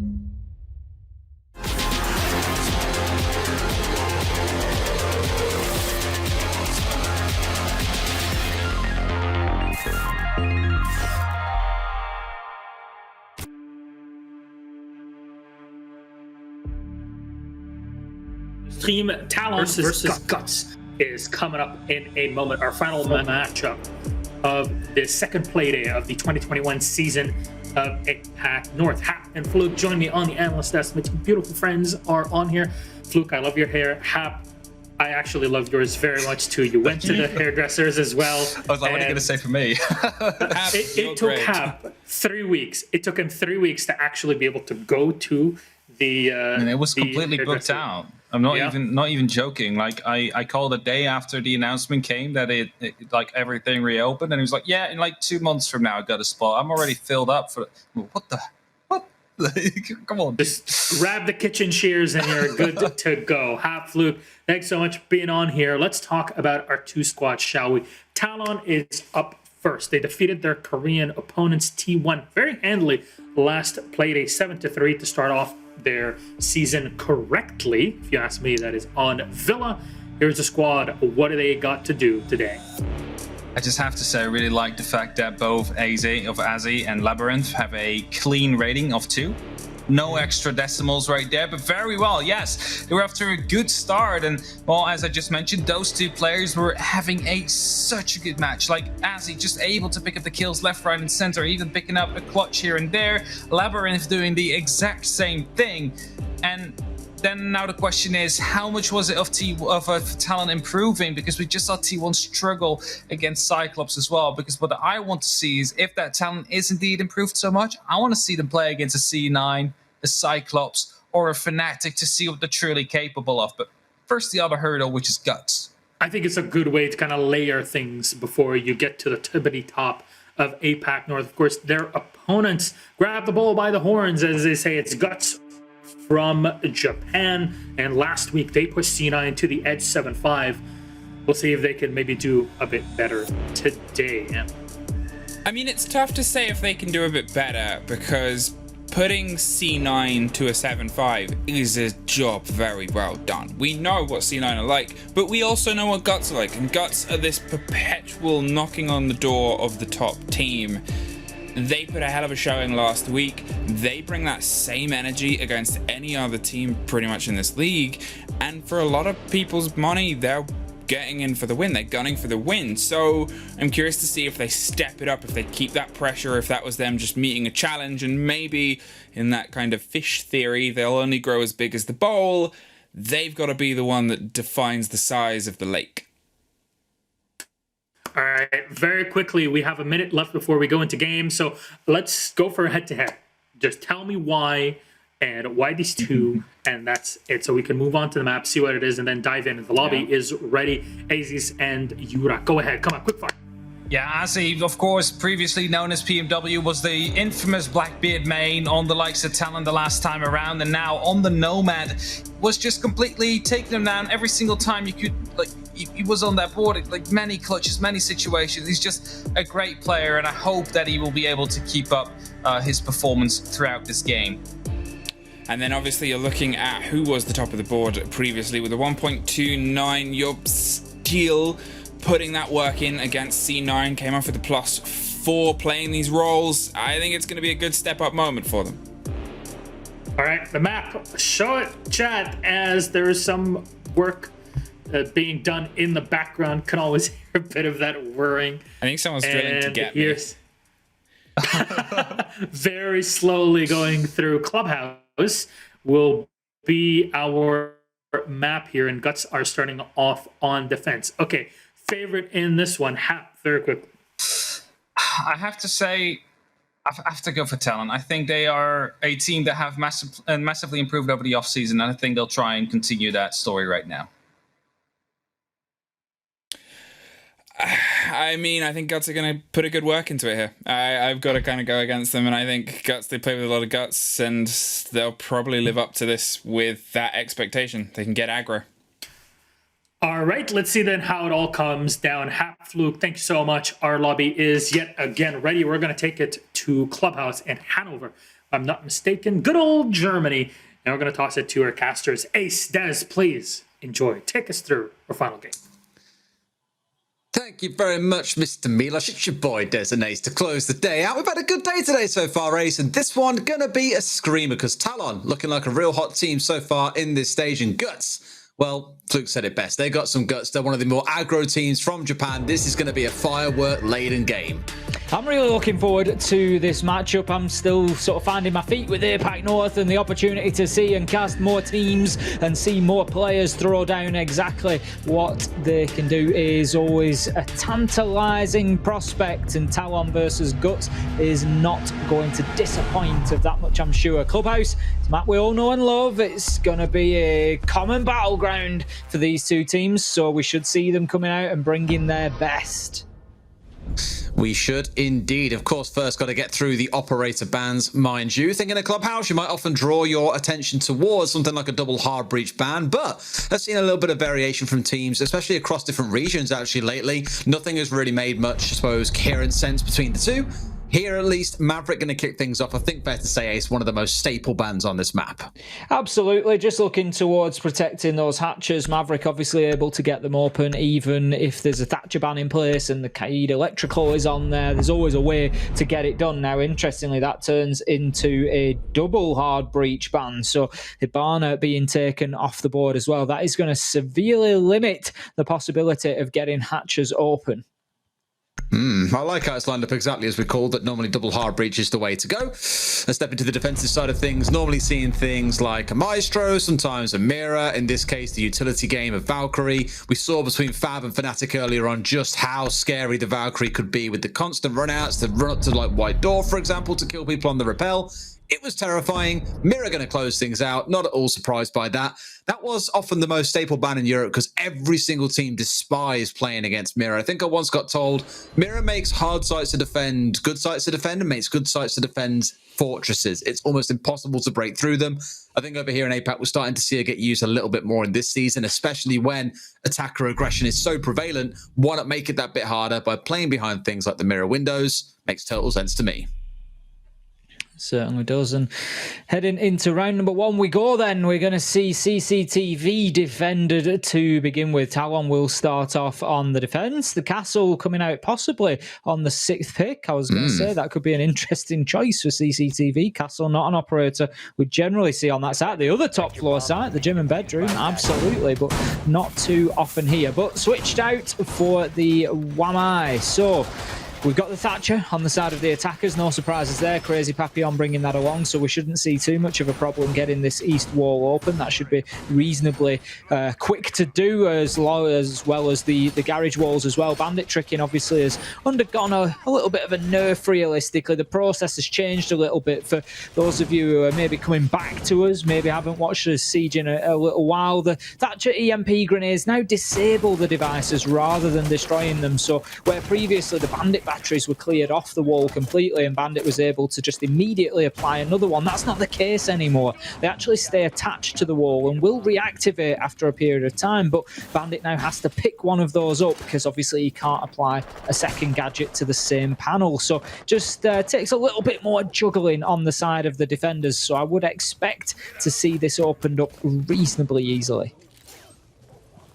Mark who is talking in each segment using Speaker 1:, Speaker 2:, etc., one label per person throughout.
Speaker 1: Team TALON versus Guts is coming up in a moment. Our final matchup of the second Playday of the 2021 season of APAC North. Hap and Fluke join me on the analyst desk. My two beautiful friends are on here. Fluke, I love your hair. Hap, I actually love yours very much too. You went to the hairdressers as well.
Speaker 2: I was like, what are you going to say for me?
Speaker 1: It took Hap 3 weeks. It took him 3 weeks to actually be able to go to the.
Speaker 2: And it was completely booked out. I'm not even joking. Like I called a day after the announcement came that it like everything reopened, and he was like, "Yeah, in like 2 months from now, I got a spot. I'm already filled up for." What? Come on,
Speaker 1: just grab the kitchen shears and you're good to go. Hap, Fluke, thanks so much for being on here. Let's talk about our two squads, shall we? TALON is up first. They defeated their Korean opponents T1 very handily last Playday 7-3 to start off their season correctly. If you ask me, that is on Villa. Here's the squad. What do they got to do today?
Speaker 2: I just have to say I really like the fact that both Azzy and Labyrinth have a clean rating of 2. No extra decimals right there, but very well, yes. They were off to a good start, and, well, as I just mentioned, those two players were having such a good match. Like, Azzy just able to pick up the kills left, right, and center, even picking up a clutch here and there. Labyrinth doing the exact same thing. And then now the question is, how much was it of TALON improving? Because we just saw T1 struggle against Cyclops as well. Because what I want to see is, if that TALON is indeed improved so much, I want to see them play against a C9, a Cyclops, or a Fnatic to see what they're truly capable of. But first, the other hurdle, which is Guts.
Speaker 1: I think it's a good way to kind of layer things before you get to the tippity top of APAC North. Of course, their opponents grab the bull by the horns, as they say. It's Guts from Japan, and last week they pushed C9 to the edge 7-5. We'll see if they can maybe do a bit better today.
Speaker 3: I mean, it's tough to say if they can do a bit better, because putting C9 to a 7-5 is a job very well done. We know what C9 are like, but we also know what Guts are like, and Guts are this perpetual knocking on the door of the top team. They put a hell of a showing last week. They bring that same energy against any other team pretty much in this league. And for a lot of people's money, they're getting in for the win. They're gunning for the win. So I'm curious to see if they step it up, if they keep that pressure, if that was them just meeting a challenge. And maybe in that kind of fish theory, they'll only grow as big as the bowl. They've got to be the one that defines the size of the lake.
Speaker 1: All right, very quickly, we have a minute left before we go into game, so let's go for a head-to-head. Just tell me why and why these two, and that's it. So we can move on to the map, see what it is, and then dive in. The lobby is ready. Aziz and Yura, go ahead. Come on, quick fire.
Speaker 2: Yeah, Azzy, of course, previously known as PMW, was the infamous Blackbeard main on the likes of TALON the last time around, and now on the Nomad, was just completely taking them down every single time you could. Like, he was on that board, like many clutches, many situations. He's just a great player, and I hope that he will be able to keep up his performance throughout this game.
Speaker 3: And then obviously you're looking at who was the top of the board previously with a 1.29. You're still putting that work in against C9, came off with a +4 playing these roles. I think it's going to be a good step-up moment for them.
Speaker 1: All right, the map. Show it, chat, as there is some work being done in the background. Can always hear a bit of that whirring.
Speaker 3: I think someone's drilling to get me.
Speaker 1: Very slowly going through. Clubhouse will be our map here, and Guts are starting off on defense. Okay, favorite in this one, Hap, very quickly.
Speaker 2: I have to say, I have to go for TALON. I think they are a team that have massively improved over the offseason, and I think they'll try and continue that story right now.
Speaker 3: I mean, I think Guts are going to put a good work into it here. I've got to kind of go against them, and I think Guts, they play with a lot of guts, and they'll probably live up to this with that expectation. They can get aggro.
Speaker 1: All right, let's see then how it all comes down. Hap, Fluke, thank you so much. Our lobby is yet again ready. We're going to take it to Clubhouse in Hanover, if I'm not mistaken. Good old Germany. And we're going to toss it to our casters. Ace, Des, please enjoy. Take us through our final game.
Speaker 4: Thank you very much, Mr. Milosh. It's your boy, Des and Ace, to close the day out. We've had a good day today so far, Ace, and this one going to be a screamer because Talon looking like a real hot team so far in this stage, and Guts, well, Fluke said it best. They got some guts. They're one of the more aggro teams from Japan. This is going to be a firework-laden game.
Speaker 5: I'm really looking forward to this matchup. I'm still sort of finding my feet with APAC North and the opportunity to see and cast more teams and see more players throw down exactly what they can do is always a tantalizing prospect, and Talon versus Guts is not going to disappoint of that much, I'm sure. Clubhouse, it's a map we all know and love. It's going to be a common battleground for these two teams, so we should see them coming out and bringing their best.
Speaker 4: We should indeed. Of course, first got to get through the operator bans, mind you. Thinking a Clubhouse, you might often draw your attention towards something like a double hard breach ban, but I've seen a little bit of variation from teams, especially across different regions actually lately. Nothing has really made much, I suppose, coherent sense between the two. Here, at least, Maverick going to kick things off. I think fair to say, Ace, one of the most staple bans on this map.
Speaker 5: Absolutely. Just looking towards protecting those hatches. Maverick obviously able to get them open, even if there's a Thatcher ban in place and the Kaid Electrical is on there. There's always a way to get it done. Now, interestingly, that turns into a double hard breach ban. So Hibana being taken off the board as well. That is going to severely limit the possibility of getting hatches open.
Speaker 4: I like how it's lined up exactly as we called that. Normally double hard breach is the way to go. Let's step into the defensive side of things. Normally seeing things like a Maestro, sometimes a Mira, in this case the utility game of Valkyrie. We saw between Fab and Fnatic earlier on just how scary the Valkyrie could be with the constant runouts, the run up to like White Door, for example, to kill people on the rappel. It was terrifying. Mira going to close things out. Not at all surprised by that. That was often the most staple ban in Europe because every single team despised playing against Mira. I think I once got told Mira makes hard sites to defend, good sites to defend, and makes good sites to defend fortresses. It's almost impossible to break through them. I think over here in APAC, we're starting to see it get used a little bit more in this season, especially when attacker aggression is so prevalent. Why not make it that bit harder by playing behind things like the Mira windows? Makes total sense to me.
Speaker 5: Certainly does. And heading into round number one, we go then. We're going to see CCTV defended to begin with. Talon will start off on the defense. The castle coming out possibly on the 6th pick. I was going to say that could be an interesting choice for CCTV. Castle, not an operator we generally see on that site. The other top floor site, the gym and bedroom, absolutely, but not too often here. But switched out for the Wamai. So we've got the Thatcher on the side of the attackers. No surprises there. Crazy Papillon bringing that along, so we shouldn't see too much of a problem getting this east wall open. That should be reasonably quick to do, as well as the garage walls as well. Bandit tricking obviously has undergone a little bit of a nerf realistically. The process has changed a little bit for those of you who are maybe coming back to us, maybe haven't watched us siege in a little while. The Thatcher EMP grenades now disable the devices rather than destroying them, so where previously the Bandit batteries were cleared off the wall completely and Bandit was able to just immediately apply another one, that's not the case anymore. They actually stay attached to the wall and will reactivate after a period of time, but Bandit now has to pick one of those up because obviously he can't apply a second gadget to the same panel, so just takes a little bit more juggling on the side of the defenders, so I would expect to see this opened up reasonably easily.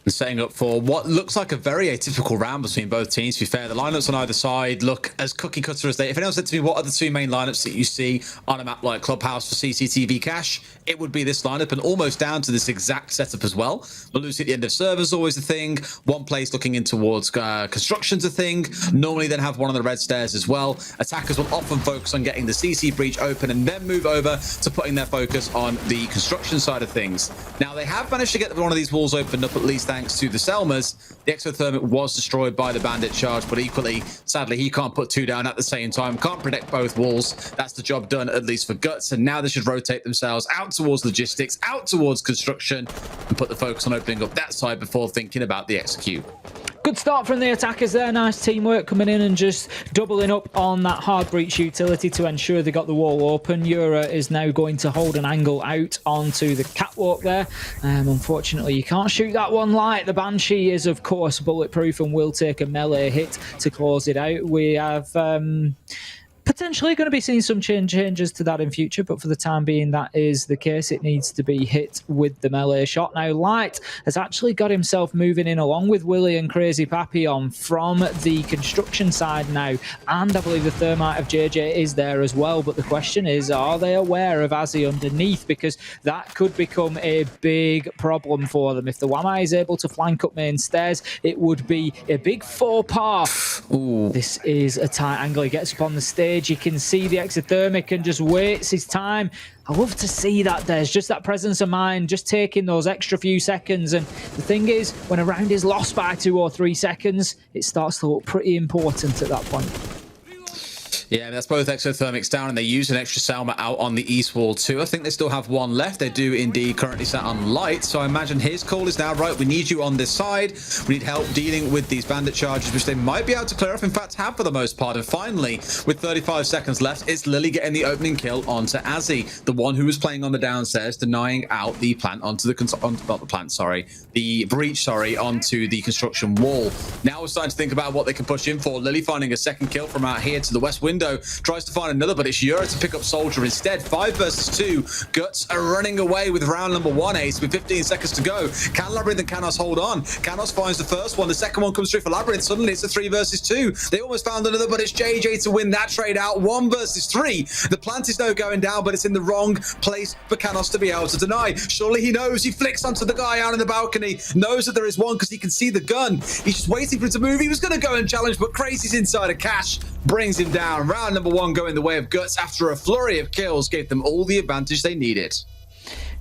Speaker 4: Setting up for what looks like a very atypical round between both teams. To be fair, the lineups on either side look as cookie cutter as they. If anyone said to me, what are the two main lineups that you see on a map like Clubhouse for CCTV cache, it would be this lineup, and almost down to this exact setup as well. Malusi at the end of servers always a thing. One place looking in towards construction's a thing. Normally then have one on the red stairs as well. Attackers will often focus on getting the CC breach open and then move over to putting their focus on the construction side of things. Now they have managed to get one of these walls opened up, at least thanks to the Selmas. The exothermic was destroyed by the Bandit charge, but equally, sadly, he can't put two down at the same time, can't protect both walls. That's the job done, at least for Guts, and now they should rotate themselves out towards logistics, out towards construction, and put the focus on opening up that side before thinking about the execute.
Speaker 5: Good start from the attackers there. Nice teamwork coming in and just doubling up on that hard breach utility to ensure they got the wall open. Yura is now going to hold an angle out onto the catwalk there. Unfortunately, you can't shoot that one light. The Banshee is, of course, bulletproof and will take a melee hit to close it out. We have potentially going to be seeing some changes to that in future, but for the time being, that is the case. It needs to be hit with the melee shot. Now, Light has actually got himself moving in along with Willie and Crazy Papillon from the construction side now, and I believe the thermite of JJ is there as well, but the question is, are they aware of Azzy underneath? Because that could become a big problem for them. If the Wamai is able to flank up main stairs, it would be a big faux pas. Ooh. This is a tight angle. He gets up on the stage. You can see the exothermic and just waits his time. I love to see that. There's just that presence of mind, just taking those extra few seconds. And the thing is, when a round is lost by 2 or 3 seconds, it starts to look pretty important at that point.
Speaker 4: Yeah, that's both exothermics down, and they use an extra Salma out on the east wall too. I think they still have one left. They do indeed currently sat on Light, so I imagine his call is now, right, we need you on this side. We need help dealing with these bandit charges, which they might be able to clear off, in fact have for the most part. And finally, with 35 seconds left, it's Lily getting the opening kill onto Azzy, the one who was playing on the downstairs, denying out the plant onto the breach, onto the construction wall. Now we're starting to think about what they can push in for. Lily finding a second kill from out here to the west window, tries to find another, but it's Yura to pick up Soldier instead. 5 versus 2. Guts are running away with round number 1, Ace, with 15 seconds to go. Can Labyrinth and Canos hold on? Canos finds the first one. The second one comes through for Labyrinth. Suddenly it's a 3 versus 2. They almost found another, but it's JJ to win that trade out. 1 versus 3. The plant is now going down, but it's in the wrong place for Canos to be able to deny. Surely he knows. He flicks onto the guy out in the balcony. Knows that there is one because he can see the gun. He's just waiting for it to move. He was going to go and challenge, but Crazy's inside of Cash brings him down. Round number 1 going the way of Guts after a flurry of kills gave them all the advantage they needed.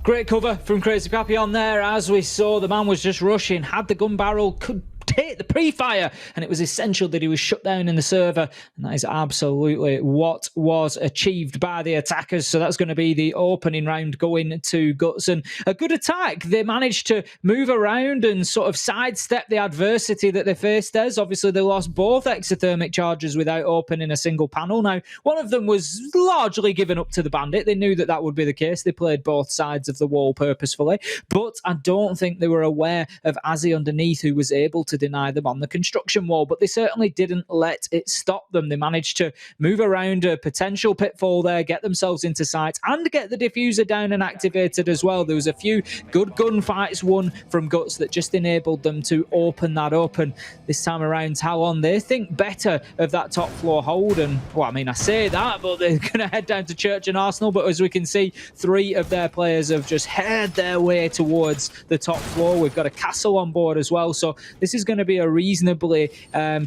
Speaker 5: Great cover from Crazy Papillon there. As we saw, the man was just rushing, had the gun barrel, could hit the pre-fire, and it was essential that he was shut down in the server, and that is absolutely what was achieved by the attackers. So that's going to be the opening round going to Guts, and a good attack. They managed to move around and sort of sidestep the adversity that they faced. As obviously they lost both exothermic charges without opening a single panel. Now, one of them was largely given up to the bandit. They knew that that would be the case. They played both sides of the wall purposefully, but I don't think they were aware of Azzy underneath, who was able to deny them on the construction wall, but they certainly didn't let it stop them. They managed to move around a potential pitfall there, get themselves into sight, and get the diffuser down and activated as well. There was a few good gunfights won from Guts that just enabled them to open that up, and this time around, Talon, they think better of that top floor hold, and, well, I mean, I say that, but they're going to head down to Church and Arsenal, but as we can see, 3 of their players have just headed their way towards the top floor. We've got a castle on board as well, so this is going to be a reasonably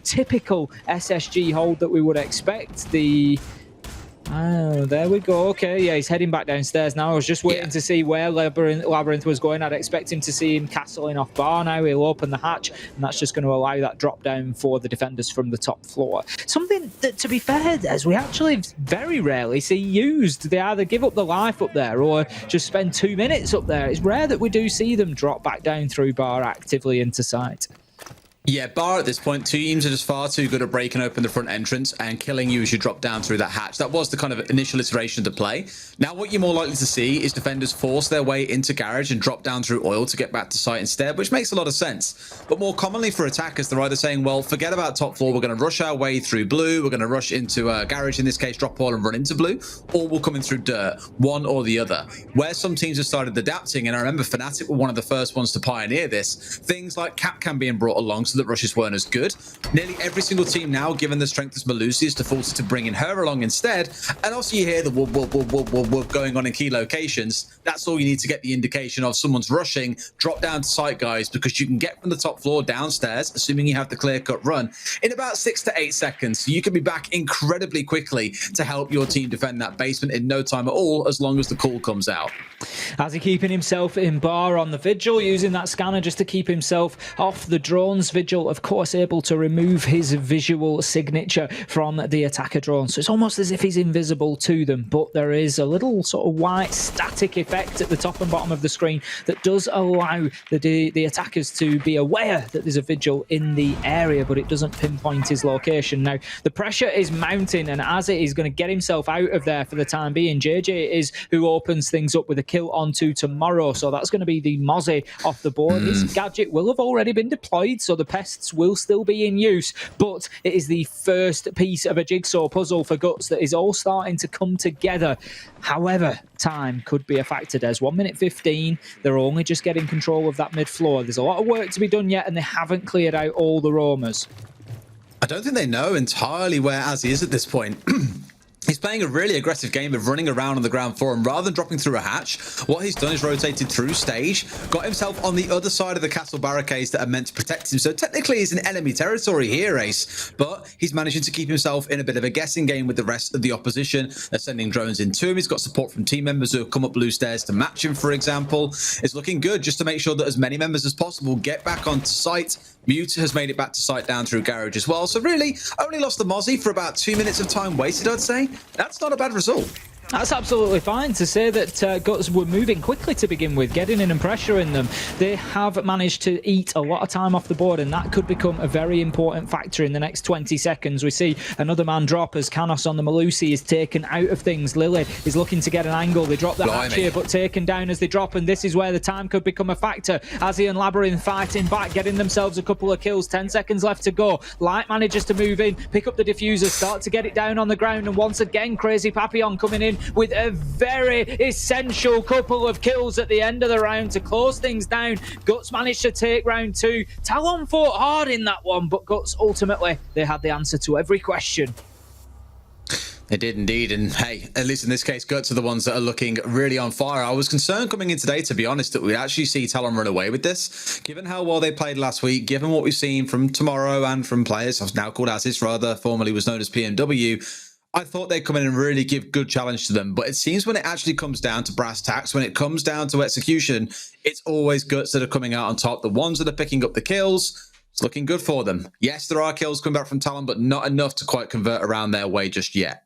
Speaker 5: typical SSG hold that we would expect. Oh, there we go. Okay, yeah, he's heading back downstairs now. I was just waiting to see where Labyrinth was going. I'd expect him to see him castling off bar now. He'll open the hatch, and that's just going to allow that drop down for the defenders from the top floor. Something that, to be fair, as we actually very rarely see used. They either give up the life up there or just spend 2 minutes up there. It's rare that we do see them drop back down through bar actively into sight.
Speaker 4: Yeah, bar at this point, teams are just far too good at breaking open the front entrance and killing you as you drop down through that hatch. That was the kind of initial iteration of the play. Now what you're more likely to see is defenders force their way into garage and drop down through oil to get back to site instead, which makes a lot of sense. But more commonly for attackers, they're either saying, well, forget about top floor, we're going to rush our way through blue, we're going to rush into garage, in this case, drop oil and run into blue, or we'll come in through dirt, one or the other. Where some teams have started adapting, and I remember Fnatic were one of the first ones to pioneer this, things like Capcan being brought along so that rushes weren't as good. Nearly every single team now, given the strength as Malusi, is defaulted to bringing her along instead. And also you hear the whoop, whoop, whoop, whoop, whoop, whoop going on in key locations. That's all you need to get the indication of someone's rushing. Drop down to site, guys, because you can get from the top floor downstairs, assuming you have the clear-cut run, in about 6 to 8 seconds. So you can be back incredibly quickly to help your team defend that basement in no time at all, as long as the call comes out.
Speaker 5: As he keeping himself in bar on the Vigil, using that scanner just to keep himself off the drones. Vigil, of course, able to remove his visual signature from the attacker drone. So it's almost as if he's invisible to them, but there is a little sort of white static effect at the top and bottom of the screen that does allow the attackers to be aware that there's a Vigil in the area, but it doesn't pinpoint his location. Now, the pressure is mounting, and as it is going to get himself out of there for the time being, JJ is who opens things up with a kill onto Tomorrow. So that's going to be the Mozzie off the board. His gadget will have already been deployed, so the pests will still be in use, but it is the first piece of a jigsaw puzzle for Guts that is all starting to come together. However, time could be a factor. There's 1 minute 15. They're only just getting control of that mid floor. There's a lot of work to be done yet, and they haven't cleared out all the roamers.
Speaker 4: I don't think they know entirely where Azzy is at this point. He's playing a really aggressive game of running around on the ground floor, and rather than dropping through a hatch, what he's done is rotated through stage, got himself on the other side of the castle barricades that are meant to protect him. So technically he's in enemy territory here, Ace, but he's managing to keep himself in a bit of a guessing game with the rest of the opposition. They're sending drones into him. He's got support from team members who have come up blue stairs to match him, for example. It's looking good just to make sure that as many members as possible get back onto site. Mute has made it back to site down through garage as well. So really only lost the Mozzie for about 2 minutes of time wasted, I'd say. That's not a bad result.
Speaker 5: That's absolutely fine to say that Guts were moving quickly to begin with, getting in and pressuring them. They have managed to eat a lot of time off the board, and that could become a very important factor in the next 20 seconds. We see another man drop as Canos on the Malusi is taken out of things. Lily is looking to get an angle. They drop the hatch here, but taken down as they drop, and this is where the time could become a factor. Azzy and Labyrinth fighting back, getting themselves a couple of kills. 10 seconds left to go. Light manages to move in, pick up the diffuser, start to get it down on the ground, and once again, Crazy Papillon coming in with a very essential couple of kills at the end of the round to close things down. Guts managed to take round 2. Talon fought hard in that one, but Guts ultimately, they had the answer to every question.
Speaker 4: They did indeed, and hey, at least in this case, Guts are the ones that are looking really on fire. I was concerned coming in today, to be honest, that we'd actually see Talon run away with this. Given how well they played last week, given what we've seen from Tomorrow and from players, now called Aziz rather, formerly was known as PMW, I thought they'd come in and really give good challenge to them. But it seems when it actually comes down to brass tacks, when it comes down to execution, it's always Guts that are coming out on top. The ones that are picking up the kills, it's looking good for them. Yes, there are kills coming back from Talon, but not enough to quite convert around their way just yet.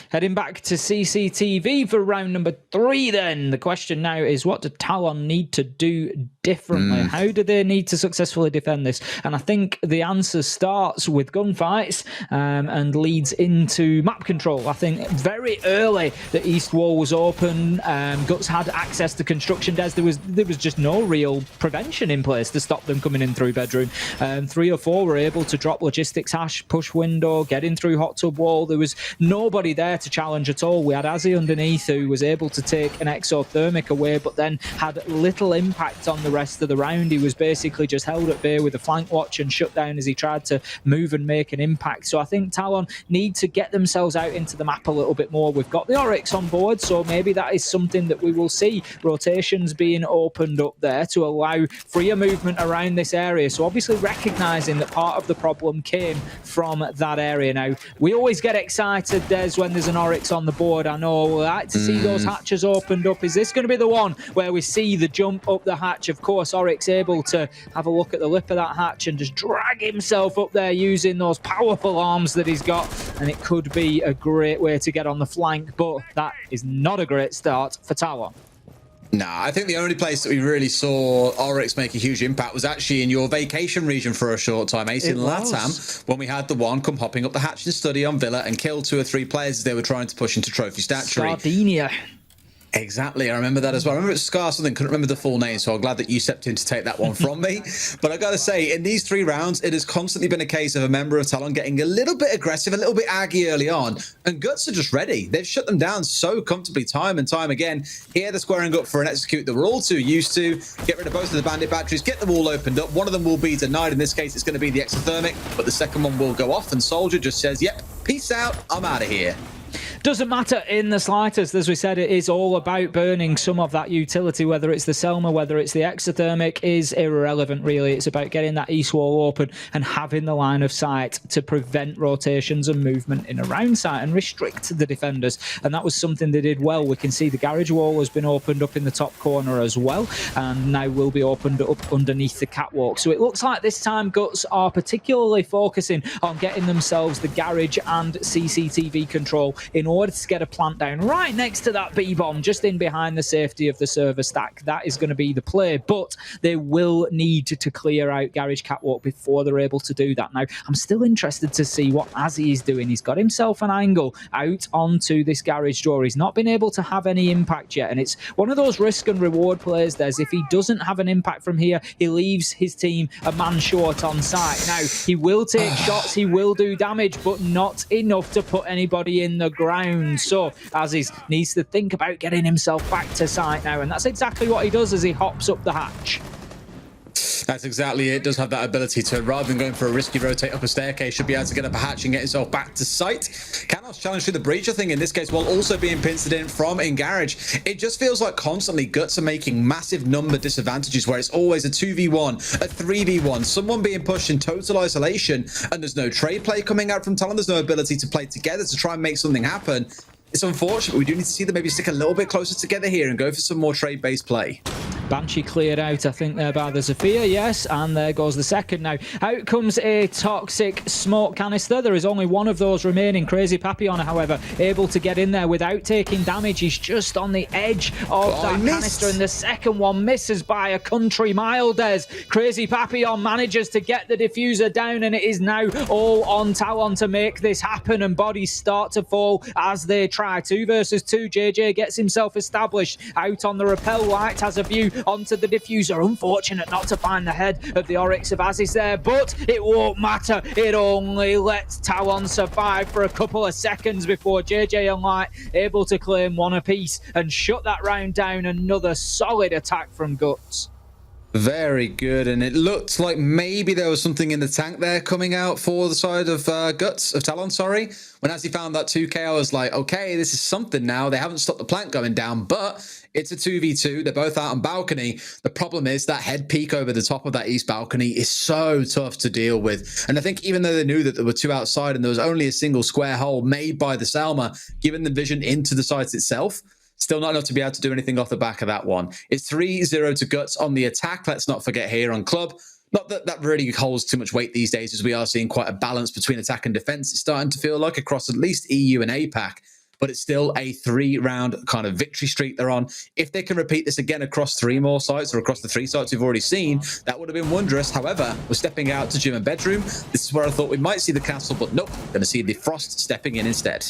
Speaker 5: Heading back to CCTV for round number 3 then. The question now is, what do Talon need to do differently? How do they need to successfully defend this? And I think the answer starts with gunfights and leads into map control. I think very early the east wall was open. Guts had access to construction desks. There was just no real prevention in place to stop them coming in through bedroom. 3 or 4 were able to drop logistics hash, push window, get in through hot tub wall. There was nobody there to challenge at all. We had Azzy underneath who was able to take an exothermic away, but then had little impact on the rest of the round. He was basically just held at bay with a flank watch and shut down as he tried to move and make an impact. So I think Talon need to get themselves out into the map a little bit more. We've got the Oryx on board, so maybe that is something that we will see. Rotations being opened up there to allow freer movement around this area. So obviously recognising that part of the problem came from that area. Now, we always get excited, Des, when there's an Oryx on the board. I know we like to see those hatches opened up. Is this going to be the one where we see the jump up the hatch? Of course, Oryx able to have a look at the lip of that hatch and just drag himself up there using those powerful arms that he's got, and it could be a great way to get on the flank, but that is not a great start for Talon.
Speaker 4: Nah, I think the only place that we really saw Oryx make a huge impact was actually in your vacation region for a short time, Ace, in LATAM, when we had the one come hopping up the hatch and study on Villa and kill 2 or 3 players as they were trying to push into trophy statuary.
Speaker 5: Sardinia.
Speaker 4: Exactly, I remember that as well. I remember it's Scar something, couldn't remember the full name, so I'm glad that you stepped in to take that one from me. But I gotta say, in these 3 rounds, it has constantly been a case of a member of Talon getting a little bit aggressive, a little bit aggy early on, and Guts are just ready. They've shut them down so comfortably time and time again. Here they're squaring up for an execute that we're all too used to. Get rid of both of the bandit batteries, get the wall opened up. One of them will be denied. In this case, it's going to be the exothermic, but the second one will go off, and Soldier just says, yep, peace out, I'm out of here.
Speaker 5: Doesn't matter in the slightest. As we said, it is all about burning some of that utility, whether it's the Selma, whether it's the exothermic, is irrelevant, really. It's about getting that east wall open and having the line of sight to prevent rotations and movement in around sight and restrict the defenders. And that was something they did well. We can see the garage wall has been opened up in the top corner as well, and now will be opened up underneath the catwalk. So it looks like this time Guts are particularly focusing on getting themselves the garage and CCTV control in order to get a plant down right next to that B-bomb, just in behind the safety of the server stack. That is going to be the play, but they will need to clear out Garage Catwalk before they're able to do that. Now, I'm still interested to see what Azzy is doing. He's got himself an angle out onto this garage door. He's not been able to have any impact yet, and it's one of those risk and reward plays. There's if he doesn't have an impact from here, he leaves his team a man short on site. Now, he will take shots, he will do damage, but not enough to put anybody in the ground. So Azzy needs to think about getting himself back to site now, and that's exactly what he does as he hops up the hatch.
Speaker 4: That's exactly it. Does have that ability to, rather than going for a risky rotate up a staircase, should be able to get up a hatch and get himself back to sight. Canos challenge through the breach, I think, in this case, while also being pinced in from in garage. It just feels like constantly Guts are making massive number disadvantages where it's always a 2v1, a 3v1, someone being pushed in total isolation, and there's no trade play coming out from Talon. There's no ability to play together to try and make something happen. It's unfortunate. We do need to see them maybe stick a little bit closer together here and go for some more trade-based play.
Speaker 5: Banshee cleared out, I think, there by the Zofia, yes, and there goes the second now. Out comes a toxic smoke canister. There is only one of those remaining. Crazy Papillon, however, able to get in there without taking damage. He's just on the edge of that canister, and the second one misses by a country mile, Des. Crazy Papillon manages to get the diffuser down, and it is now all on Talon to make this happen, and bodies start to fall as they try. 2 versus 2. JJ gets himself established out on the rappel. Light has a view onto the diffuser. Unfortunate not to find the head of the Oryx of Azzy there, but it won't matter. It only lets Talon survive for a couple of seconds before JJ and Light able to claim one apiece and shut that round down. Another solid attack from Guts.
Speaker 4: Very good, and it looked like maybe there was something in the tank there coming out for the side of Talon, sorry. When Azzy found that 2k, I was like, okay, this is something now. They haven't stopped the plant going down, but it's a 2v2. They're both out on balcony. The problem is that head peak over the top of that east balcony is so tough to deal with. And I think even though they knew that there were 2 outside and there was only a single square hole made by the Selma, giving them vision into the site itself, still not enough to be able to do anything off the back of that one. It's 3-0 to Guts on the attack. Let's not forget here on Club. Not that that really holds too much weight these days, as we are seeing quite a balance between attack and defense. It's starting to feel like across at least EU and APAC. But it's still a 3-round kind of victory streak they're on. If they can repeat this again across 3 more sites or across the 3 sites we've already seen, that would have been wondrous. However, we're stepping out to gym and bedroom. This is where I thought we might see the castle, but nope, going to see the Frost stepping in instead.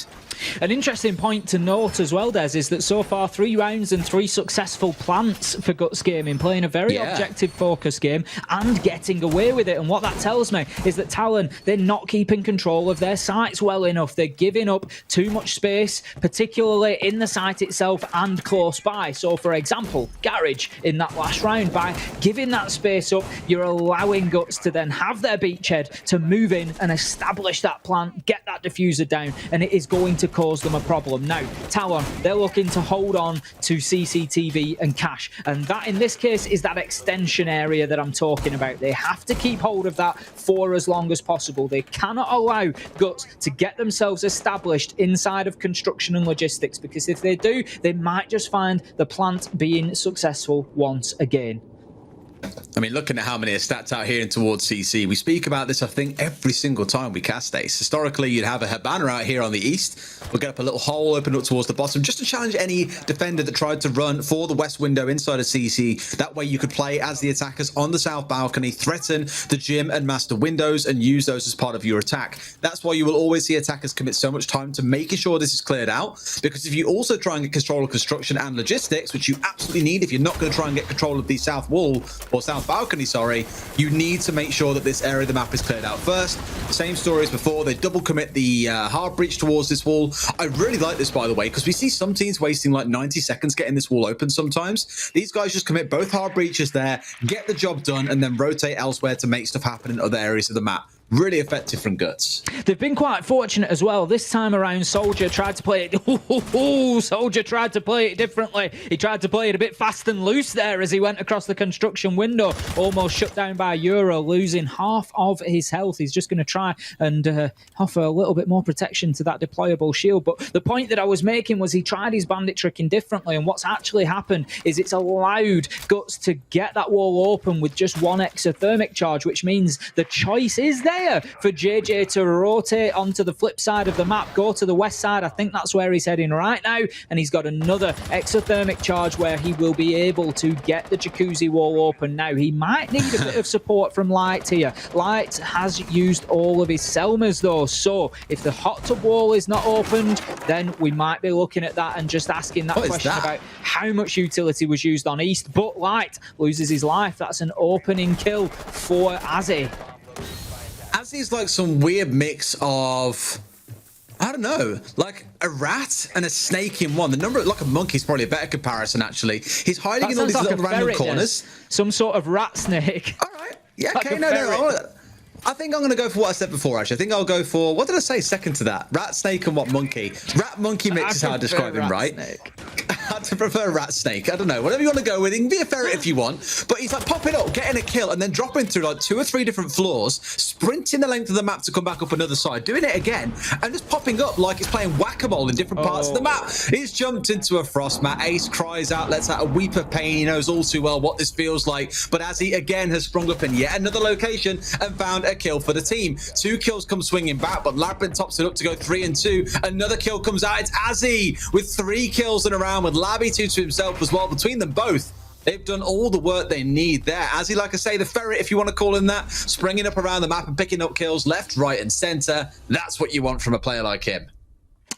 Speaker 5: An interesting point to note as well, Des, is that so far 3 rounds and 3 successful plants for Guts Gaming, playing a very objective focus game and getting away with it. And what that tells me is that Talon, they're not keeping control of their sites well enough. They're giving up too much space, particularly in the site itself and close by. So, for example, Garage in that last round, by giving that space up, you're allowing Guts to then have their beachhead to move in and establish that plant, get that diffuser down, and it is going to cause them a problem. Now, Talon, they're looking to hold on to CCTV and Cash, and that in this case is that extension area that I'm talking about. They have to keep hold of that for as long as possible. They cannot allow Guts to get themselves established inside of construction and logistics, because if they do, they might just find the plant being successful once again.
Speaker 4: I mean, looking at how many are stacked out here in towards CC, we speak about this, I think, every single time we cast Ace. Historically, you'd have a Habana out here on the east. We'll get up a little hole, open up towards the bottom, just to challenge any defender that tried to run for the west window inside of CC. That way you could play as the attackers on the south balcony, threaten the gym and master windows, and use those as part of your attack. That's why you will always see attackers commit so much time to making sure this is cleared out, because if you also try and get control of construction and logistics, which you absolutely need if you're not going to try and get control of the south wall, or south balcony, sorry, you need to make sure that this area of the map is cleared out first. Same story as before, they double commit the hard breach towards this wall. I really like this, by the way, because we see some teams wasting like 90 seconds getting this wall open sometimes. These guys just commit both hard breaches there, get the job done, and then rotate elsewhere to make stuff happen in other areas of the map. Really effective from Guts.
Speaker 5: They've been quite fortunate as well. This time around, Soldier tried to play it. Soldier tried to play it differently. He tried to play it a bit fast and loose there as he went across the construction window. Almost shut down by Euro, losing half of his health. He's just going to try and offer a little bit more protection to that deployable shield. But the point that I was making was he tried his bandit tricking differently. And what's actually happened is it's allowed Guts to get that wall open with just 1 exothermic charge, which means the choice is there. fire for JJ to rotate onto the flip side of the map, go to the west side. I think that's where he's heading right now, and he's got another exothermic charge where he will be able to get the jacuzzi wall open now. He might need a bit of support from Light here. Light has used all of his Selmas though, so if the hot tub wall is not opened, then we might be looking at that and just asking that question about how much utility was used on East. But Light loses his life. That's an opening kill for Azzy.
Speaker 4: Azzy's like some weird mix of, I don't know, like a rat and a snake in one. The number, like a monkey's probably a better comparison, actually. He's hiding in all these little random corners.
Speaker 5: Some sort of rat snake.
Speaker 4: All right. Yeah, okay, no. I think I'm going to go for what I said before, actually. I think I'll go for, what did I say second to that? Rat, snake, and what, monkey? Rat, monkey mix is how I describe him, right? I prefer rat, snake. I don't know. Whatever you want to go with. He can be a ferret if you want. But he's like popping up, getting a kill, and then dropping through like 2 or 3 different floors, sprinting the length of the map to come back up another side, doing it again, and just popping up like he's playing whack-a-mole in different parts of the map. He's jumped into a frost mat. Ace cries out, lets out a weep of pain. He knows all too well what this feels like. But as he again has sprung up in yet another location and found a kill for the team. 2 kills come swinging back, but Labyrinth tops it up to go 3 and 2. Another kill comes out. It's Azzy with 3 kills in a round with Labby 2 to himself as well. Between them both, they've done all the work they need there. Azzy, like I say, the ferret, if you want to call him that, springing up around the map and picking up kills left, right, and center. That's what you want from a player like him.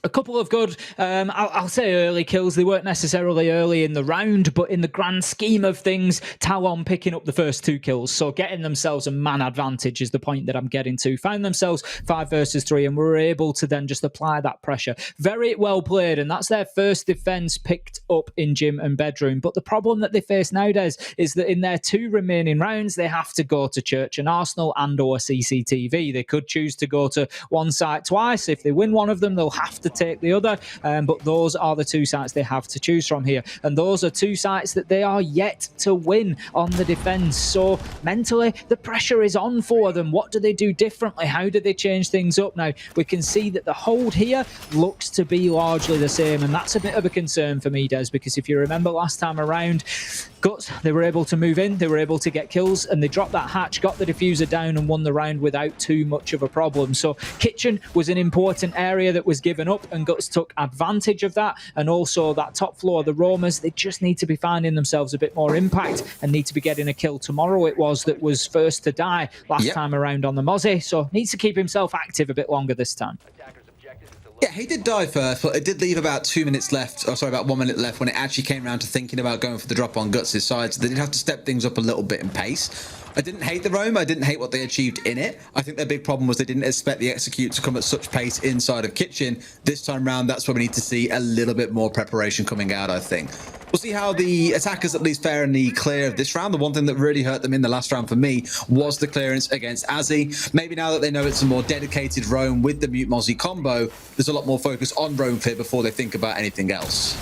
Speaker 5: A couple of good, I'll say early kills. They weren't necessarily early in the round, but in the grand scheme of things, Talon picking up the first 2 kills. So getting themselves a man advantage is the point that I'm getting to. Found themselves 5 versus 3 and were able to then just apply that pressure. Very well played, and that's their first defense picked up in gym and bedroom. But the problem that they face nowadays is that in their 2 remaining rounds, they have to go to Church and Arsenal and or CCTV. They could choose to go to one site twice. If they win one of them, they'll have to take the other, but those are the 2 sites they have to choose from here, and those are 2 sites that they are yet to win on the defense. So mentally the pressure is on for them. What do they do differently? How do they change things up? Now we can see that the hold here looks to be largely the same, and that's a bit of a concern for me, Des, because if you remember last time around, Guts, they were able to move in, they were able to get kills, and they dropped that hatch, got the diffuser down and won the round without too much of a problem. So Kitchen was an important area that was given up, and Guts took advantage of that. And also that top floor, the Roamers, they just need to be finding themselves a bit more impact and need to be getting a kill. Tomorrow it was that was first to die last time around on the Mozzie, so needs to keep himself active a bit longer this time.
Speaker 4: Yeah, he did die first, but it did leave about 2 minutes left, or sorry, about 1 minute left when it actually came around to thinking about going for the drop on Guts' side, so they did have to step things up a little bit in pace. I didn't hate the roam. I didn't hate what they achieved in it. I think their big problem was they didn't expect the execute to come at such pace inside of Kitchen. This time round, that's where we need to see a little bit more preparation coming out, I think. We'll see how the attackers at least fare in the clear of this round. The one thing that really hurt them in the last round for me was the clearance against Azzy. Maybe now that they know it's a more dedicated roam with the Mute Mozzie combo, there's a lot more focus on roam fear before they think about anything else.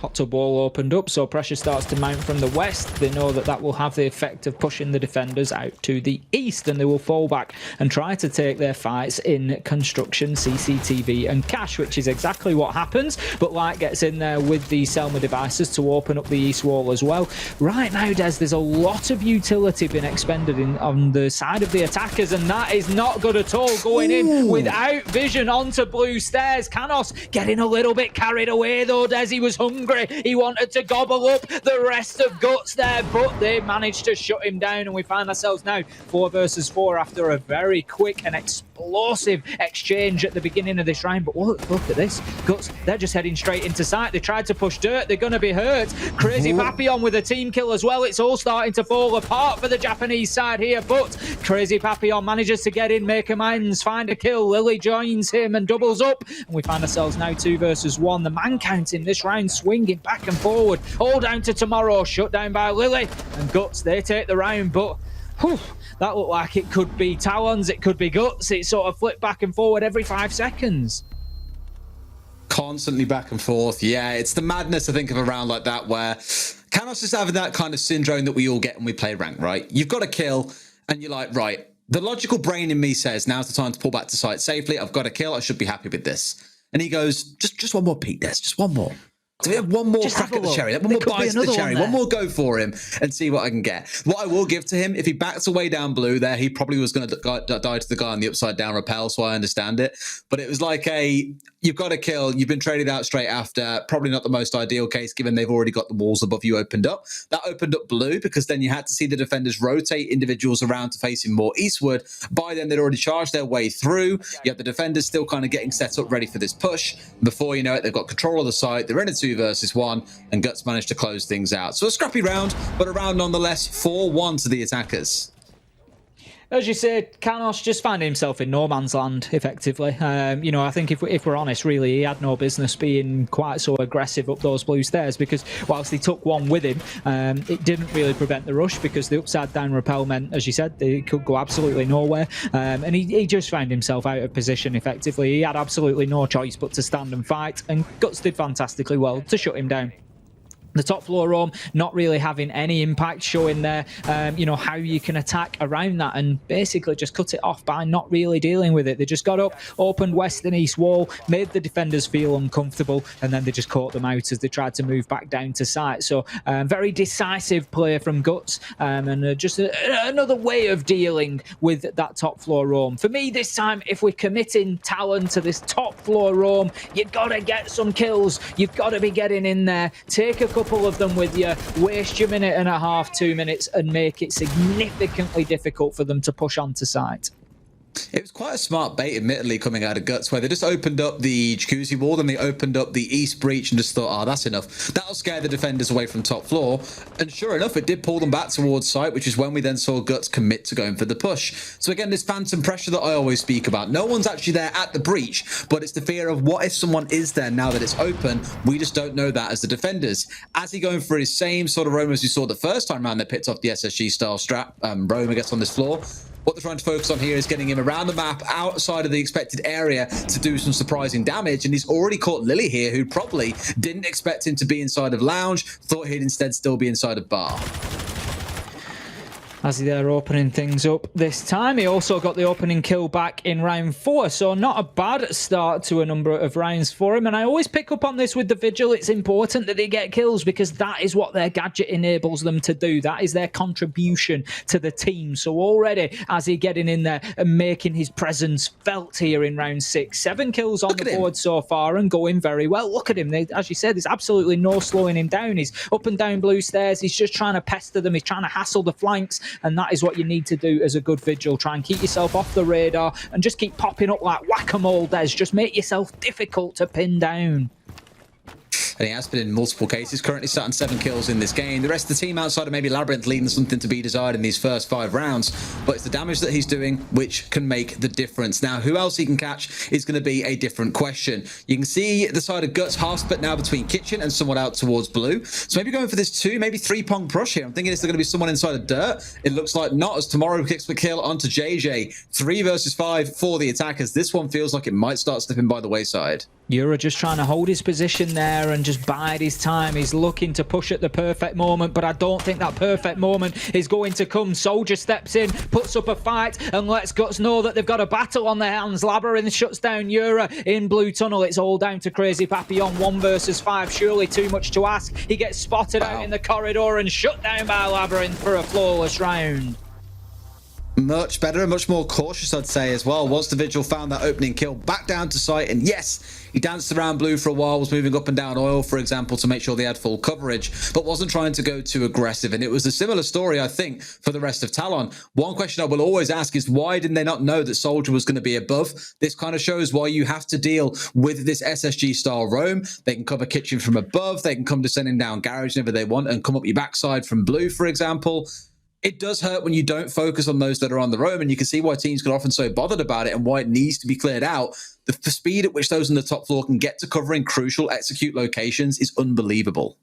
Speaker 5: Hot tub wall opened up, so pressure starts to mount from the west. They know that that will have the effect of pushing the defenders out to the east, and they will fall back and try to take their fights in construction, CCTV and cash, which is exactly what happens. But Light gets in there with the Selma devices to open up the east wall as well. Right now, Des, there's a lot of utility being expended on the side of the attackers, and that is not good at all. Going in without vision onto blue stairs. Canos getting a little bit carried away though, Des. He was hungry. He wanted to gobble up the rest of Guts there, but they managed to shut him down, and we find ourselves now 4 versus 4 after a very quick and explosive exchange at the beginning of this round. But look at this. Guts, they're just heading straight into sight. They tried to push dirt. They're going to be hurt. Crazy Papillon with a team kill as well. It's all starting to fall apart for the Japanese side here, but Crazy Papillon manages to get in, make amends, find a kill. Lily joins him and doubles up, and we find ourselves now 2 versus 1. The man count in this round swinging back and forward, all down to Tomorrow, shut down by Lily, and Guts, they take the round. But that looked like it could be Talons, it could be Guts. It sort of flipped back and forward every 5 seconds.
Speaker 4: Constantly back and forth. Yeah, it's the madness, I think, of a round like that where Canos is having that kind of syndrome that we all get when we play rank, right? You've got a kill and you're like, right, the logical brain in me says now's the time to pull back to site safely. I've got a kill. I should be happy with this. And he goes, just one more peek, Des, just one more. So we have one more
Speaker 5: Just
Speaker 4: crack
Speaker 5: have
Speaker 4: at
Speaker 5: a
Speaker 4: the
Speaker 5: look.
Speaker 4: cherry, one
Speaker 5: There
Speaker 4: more
Speaker 5: could be
Speaker 4: bite at the
Speaker 5: another
Speaker 4: cherry,
Speaker 5: one
Speaker 4: one more go for him and see what I can get. What I will give to him, if he backs away down blue there, he probably was going to die to the guy on the upside down rappel, so I understand it. But it was like you've got to kill, you've been traded out straight after, probably not the most ideal case given they've already got the walls above you opened up. That opened up blue because then you had to see the defenders rotate individuals around to face him more eastward. By then they'd already charged their way through. You have the defenders still kind of getting set up ready for this push. Before you know it, they've got control of the site. They're in a 2 versus 1, and Guts managed to close things out. So a scrappy round, but a round nonetheless, 4-1 to the attackers.
Speaker 5: As you say, Kanos just found himself in no man's land, effectively. I think if we're honest, really, he had no business being quite so aggressive up those blue stairs because whilst he took one with him, it didn't really prevent the rush because the upside down rappel meant, as you said, they could go absolutely nowhere. And he just found himself out of position, effectively. He had absolutely no choice but to stand and fight, and Guts did fantastically well to shut him down. The top floor roam not really having any impact, showing there, how you can attack around that and basically just cut it off by not really dealing with it. They just got up, opened west and east wall, made the defenders feel uncomfortable, and then they just caught them out as they tried to move back down to site. So very decisive play from Guts, and just another way of dealing with that top floor roam. For me this time, if we're committing Talon to this top floor roam, you've got to get some kills. You've got to be getting in there, take a couple of them with you, waste your minute and a half, 2 minutes, and make it significantly difficult for them to push onto site.
Speaker 4: It was quite a smart bait, admittedly, coming out of Guts, where they just opened up the jacuzzi wall, then they opened up the east breach and just thought, that's enough. That'll scare the defenders away from top floor. And sure enough, it did pull them back towards site, which is when we then saw Guts commit to going for the push. So again, this phantom pressure that I always speak about. No one's actually there at the breach, but it's the fear of what if someone is there now that it's open? We just don't know that as the defenders. As he going for his same sort of roam as we saw the first time around, they picked off the SSG style strap roam, I guess, on this floor. What they're trying to focus on here is getting him around the map, outside of the expected area to do some surprising damage. And he's already caught Lily here, who probably didn't expect him to be inside of lounge, thought he'd instead still be inside of bar.
Speaker 5: As they're opening things up this time, he also got the opening kill back in round 4, so not a bad start to a number of rounds for him. And I always pick up on this with the Vigil. It's important that they get kills because that is what their gadget enables them to do. That is their contribution to the team. So already, as he getting in there and making his presence felt here in round 6, 7 kills on the board so far and going very well. Look at him. As you said, there's absolutely no slowing him down. He's up and down blue stairs. He's just trying to pester them. He's trying to hassle the flanks. And that is what you need to do as a good Vigil. Try and keep yourself off the radar and just keep popping up like whack-a-mole, Des. Just make yourself difficult to pin down.
Speaker 4: And he has been in multiple cases, currently sat on 7 kills in this game. The rest of the team outside of maybe Labyrinth leaving something to be desired in these first 5 rounds, but it's the damage that he's doing which can make the difference. Now, who else he can catch is going to be a different question. You can see the side of Guts half split now between Kitchen and someone out towards blue. So maybe going for this 2, maybe 3-prong push here. I'm thinking is there going to be someone inside of dirt? It looks like not, as Tomorrow kicks the kill onto JJ. 3 versus 5 for the attackers. This one feels like it might start slipping by the wayside.
Speaker 5: Yura just trying to hold his position there and just bide his time. He's looking to push at the perfect moment, but I don't think that perfect moment is going to come. Soldier steps in, puts up a fight, and lets Guts know that they've got a battle on their hands. Labyrinth shuts down Yura in blue tunnel. It's all down to Crazy Papillon. 1 versus 5, surely too much to ask. He gets spotted out in the corridor and shut down by Labyrinth for a flawless round.
Speaker 4: Much better and much more cautious, I'd say, as well. Once the Vigil found that opening kill, back down to site, and yes, he danced around blue for a while, was moving up and down oil, for example, to make sure they had full coverage, but wasn't trying to go too aggressive. And it was a similar story, I think, for the rest of Talon. One question I will always ask is, why didn't they not know that Soldier was going to be above? This kind of shows why you have to deal with this SSG-style roam. They can cover Kitchen from above, they can come descending down Garage whenever they want, and come up your backside from blue, for example. It does hurt when you don't focus on those that are on the roam, and you can see why teams get often so bothered about it and why it needs to be cleared out. The speed at which those on the top floor can get to covering crucial execute locations is unbelievable.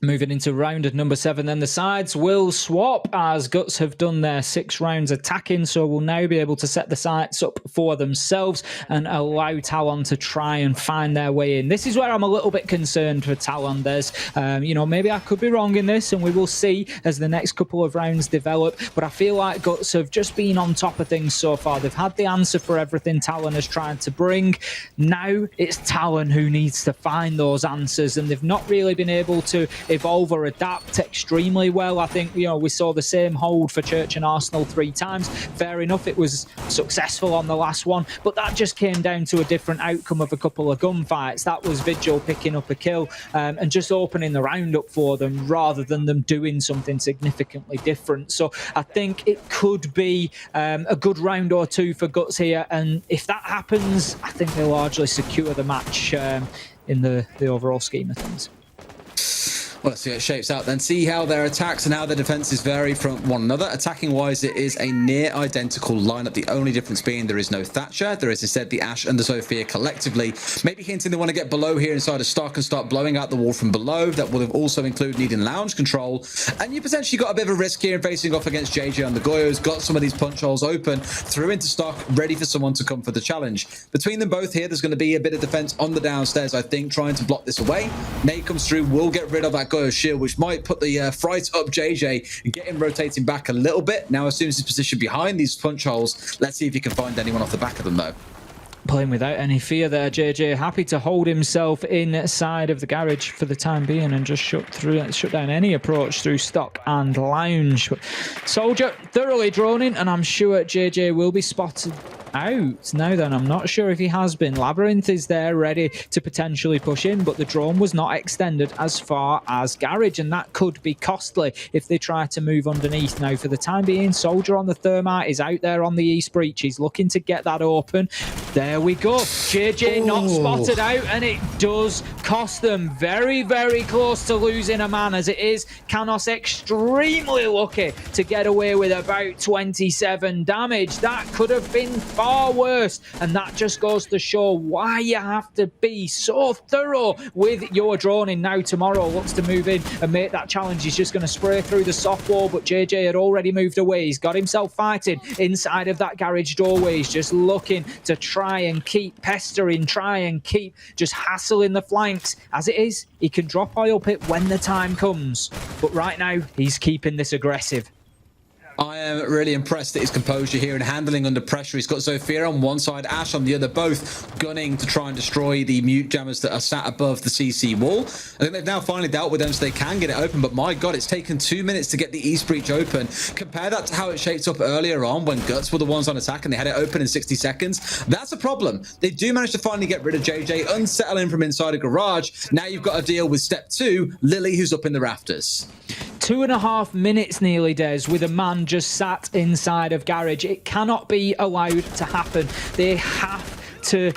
Speaker 5: Moving into round number 7, then the sides will swap as Guts have done their 6 rounds attacking, so will now be able to set the sights up for themselves and allow Talon to try and find their way in. This is where I'm a little bit concerned for Talon. There's, maybe I could be wrong in this, and we will see as the next couple of rounds develop, but I feel like Guts have just been on top of things so far. They've had the answer for everything Talon has tried to bring. Now it's Talon who needs to find those answers, and they've not really been able to evolve or adapt extremely well. I think, we saw the same hold for Church and Arsenal 3 times. Fair enough, it was successful on the last one, but that just came down to a different outcome of a couple of gunfights. That was Vigil picking up a kill and just opening the round up for them rather than them doing something significantly different. So I think it could be a good round or 2 for Guts here, and if that happens, I think they'll largely secure the match in the overall scheme of things.
Speaker 4: Well, let's see how it shapes out then. See how their attacks and how their defenses vary from one another. Attacking-wise, it is a near-identical lineup. The only difference being there is no Thatcher. There is instead the Ashe and the Sophia collectively. Maybe hinting they want to get below here inside of stock and start blowing out the wall from below. That will also include needing lounge control. And you potentially got a bit of a risk here in facing off against JJ on the Goyo's. Got some of these punch holes open, through into stock, ready for someone to come for the challenge. Between them both here, there's going to be a bit of defense on the downstairs, I think, trying to block this away. Nate comes through, will get rid of that Goyo's shield, which might put the fright up JJ and get him rotating back a little bit. Now assumes his position behind these punch holes. Let's see if he can find anyone off the back of them, though.
Speaker 5: Playing without any fear there, JJ. Happy to hold himself inside of the garage for the time being and just shut down any approach through stock and lounge. But Soldier thoroughly droning, and I'm sure JJ will be spotted out. Now then, I'm not sure if he has been. Labyrinth is there ready to potentially push in, but the drone was not extended as far as garage, and that could be costly if they try to move underneath. Now, for the time being, Soldier on the thermite is out there on the east breach. He's looking to get that open. There we go. JJ not spotted out, and it does cost them. Very, very close to losing a man as it is. Canos extremely lucky to get away with about 27 damage. That could have been far worse, and that just goes to show why you have to be so thorough with your droning. Now Tomorrow looks to move in and make that challenge. He's just going to spray through the soft wall, but JJ had already moved away. He's got himself fighting inside of that garage doorway. He's just looking to try and keep pestering, try and keep just hassling the flanks. As it is, he can drop oil pit when the time comes, but right now he's keeping this aggressive.
Speaker 4: I am really impressed at his composure here and handling under pressure. He's got Zofia on one side, Ashe on the other, both gunning to try and destroy the mute jammers that are sat above the CC wall. I think they've now finally dealt with them so they can get it open, but my God, it's taken 2 minutes to get the East breach open. Compare that to how it shaped up earlier on when Guts were the ones on attack and they had it open in 60 seconds. That's a problem. They do manage to finally get rid of JJ, unsettle him from inside a garage. Now you've got to deal with step 2, Lily, who's up in the rafters.
Speaker 5: 2.5 minutes nearly, Des, with a man just sat inside of garage. It cannot be allowed to happen. They have to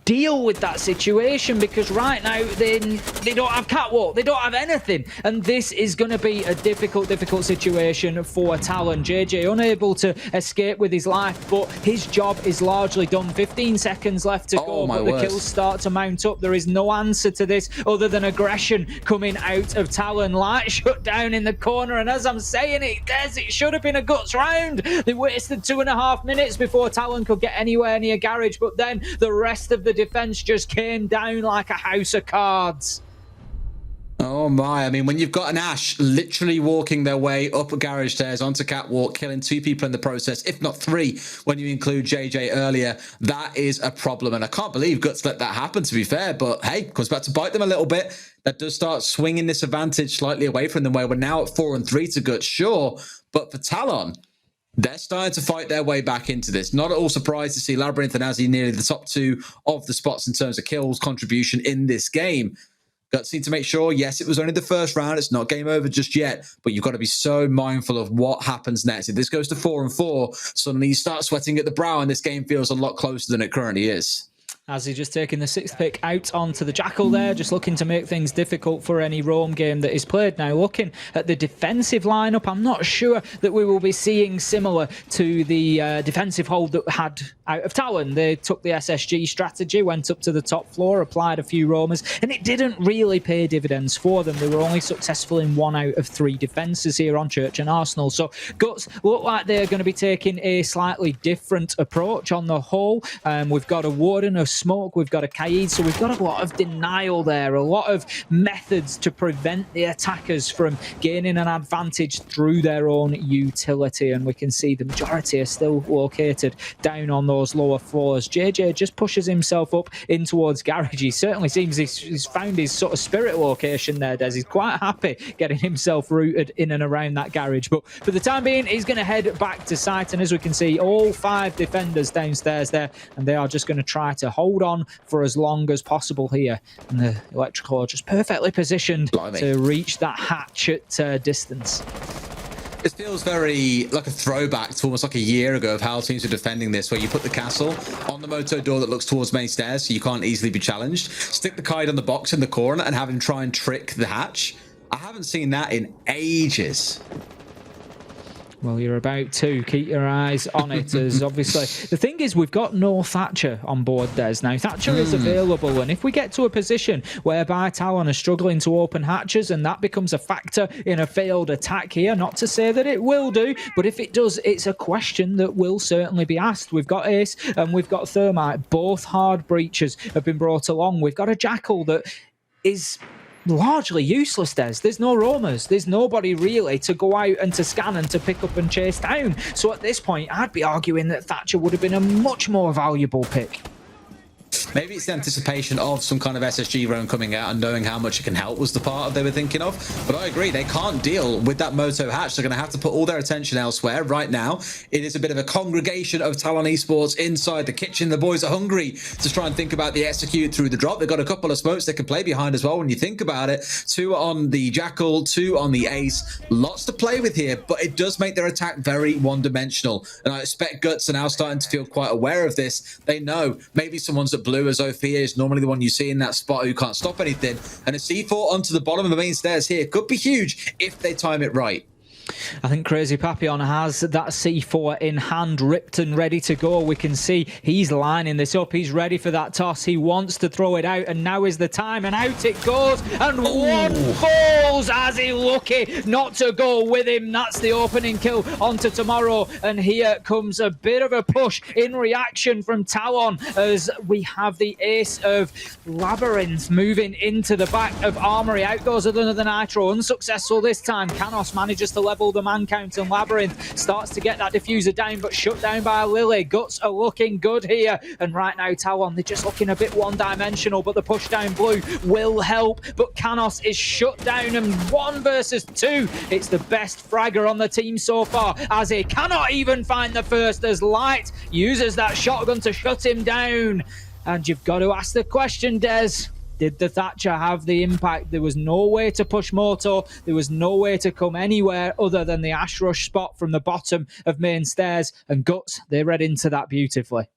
Speaker 5: deal with that situation because right now they don't have catwalk, they don't have anything, and this is going to be a difficult situation for Talon. JJ unable to escape with his life, but his job is largely done. 15 seconds left to go, but the kills start to mount up. There is no answer to this other than aggression coming out of Talon. Light shut down in the corner, and as I'm saying it should have been a Guts round. They wasted 2.5 minutes before Talon could get anywhere near garage, but then the rest of the defense just came down like a house of cards.
Speaker 4: Oh my, I mean, when you've got an Ashe literally walking their way up garage stairs onto catwalk, killing 2 people in the process, if not 3, when you include JJ earlier, that is a problem. And I can't believe Guts let that happen, to be fair, but hey, comes back to bite them a little bit. That does start swinging this advantage slightly away from them, where we're now at 4-3 to Guts, sure, but for Talon, they're starting to fight their way back into this. Not at all surprised to see Labyrinth and Azzy nearly the top 2 of the spots in terms of kills contribution in this game. Guts need to make sure, yes, it was only the first round. It's not game over just yet, but you've got to be so mindful of what happens next. If this goes to 4-4, suddenly you start sweating at the brow and this game feels a lot closer than it currently is.
Speaker 5: As he's just taking the 6th pick out onto the Jackal there, just looking to make things difficult for any roam game that is played. Now, looking at the defensive lineup, I'm not sure that we will be seeing similar to the defensive hold that had out of Talon. They took the SSG strategy, went up to the top floor, applied a few roamers, and it didn't really pay dividends for them. They were only successful in 1 out of 3 defences here on Church and Arsenal. So Guts look like they're going to be taking a slightly different approach on the whole. We've got a Warden, a Smoke, we've got a Kaid, so we've got a lot of denial there, a lot of methods to prevent the attackers from gaining an advantage through their own utility, and we can see the majority are still located down on those lower floors. JJ just pushes himself up in towards Garage. He certainly seems he's found his sort of spirit location there, Des. He's quite happy getting himself rooted in and around that garage, but for the time being, he's going to head back to site, and as we can see, all 5 defenders downstairs there, and they are just going to try to hold on for as long as possible here. And the electrical are just perfectly positioned to reach that hatch at distance.
Speaker 4: It feels very like a throwback to almost like a year ago of how teams were defending this, where you put the castle on the moto door that looks towards main stairs so you can't easily be challenged, stick the Kaid on the box in the corner and have him try and trick the hatch. I haven't seen that in ages.
Speaker 5: Well, you're about to keep your eyes on it, as obviously the thing is we've got no Thatcher on board, Des. Now Thatcher is available, and if we get to a position whereby Talon are struggling to open hatches and that becomes a factor in a failed attack here, not to say that it will do, but if it does, it's a question that will certainly be asked. We've got Ace and we've got Thermite, both hard breaches have been brought along. We've got a Jackal that is largely useless, Des. There's no roamers. There's nobody really to go out and to scan and to pick up and chase down. So at this point, I'd be arguing that Thatcher would have been a much more valuable pick.
Speaker 4: Maybe it's the anticipation of some kind of SSG roam coming out and knowing how much it can help was the part they were thinking of. But I agree, they can't deal with that Moto hatch. They're going to have to put all their attention elsewhere. Right now, it is a bit of a congregation of Talon Esports inside the kitchen. The boys are hungry to try and think about the execute through the drop. They've got a couple of smokes they can play behind as well when you think about it. 2 on the Jackal, 2 on the Ace. Lots to play with here, but it does make their attack very one-dimensional. And I expect Guts are now starting to feel quite aware of this. They know maybe someone's at blue, as Ophia is normally the one you see in that spot who can't stop anything. And a C4 onto the bottom of the main stairs here could be huge if they time it right.
Speaker 5: I think Crazy Papillon has that C4 in hand, ripped and ready to go. We can see he's lining this up. He's ready for that toss. He wants to throw it out, and now is the time. And out it goes. And one falls as he lucky not to go with him. That's the opening kill onto Tomorrow. And here comes a bit of a push in reaction from Talon as we have the ace of Labyrinth moving into the back of Armory. Out goes another Nitro. Unsuccessful this time. Canos manages to level the man count, and Labyrinth starts to get that diffuser down, but shut down by Lily. Guts are looking good here, and right now Talon, they're just looking a bit one-dimensional, but the push down blue will help. But Canos is shut down, and 1 versus 2. It's the best fragger on the team so far, as he cannot even find the first as Light uses that shotgun to shut him down. And you've got to ask the question, Des. Did the Thatcher have the impact? There was no way to push Moto. There was no way to come anywhere other than the Ash Rush spot from the bottom of main stairs. And Guts, they read into that beautifully.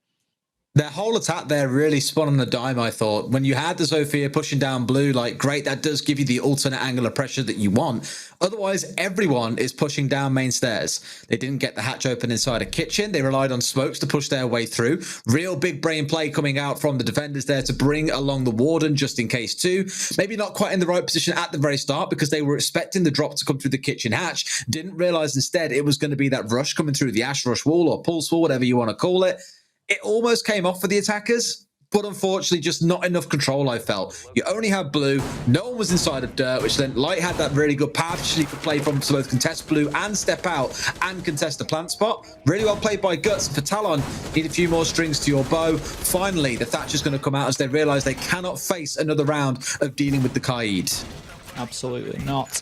Speaker 4: Their whole attack there really spun on a dime, I thought. When you had the Zofia pushing down blue, like, great, that does give you the alternate angle of pressure that you want. Otherwise, everyone is pushing down main stairs. They didn't get the hatch open inside a kitchen. They relied on smokes to push their way through. Real big brain play coming out from the defenders there to bring along the Warden just in case too. Maybe not quite in the right position at the very start because they were expecting the drop to come through the kitchen hatch. Didn't realize instead it was going to be that rush coming through the Ash Rush wall or Pulse wall, whatever you want to call it. It almost came off for the attackers, but unfortunately just not enough control, I felt. You only have blue, no one was inside of dirt, which then Light had that really good path she could play from to both contest blue and step out and contest the plant spot. Really well played by Guts. For Talon, need a few more strings to your bow. Finally, the Thatcher's going to come out as they realise they cannot face another round of dealing with the Kaid.
Speaker 5: Absolutely not.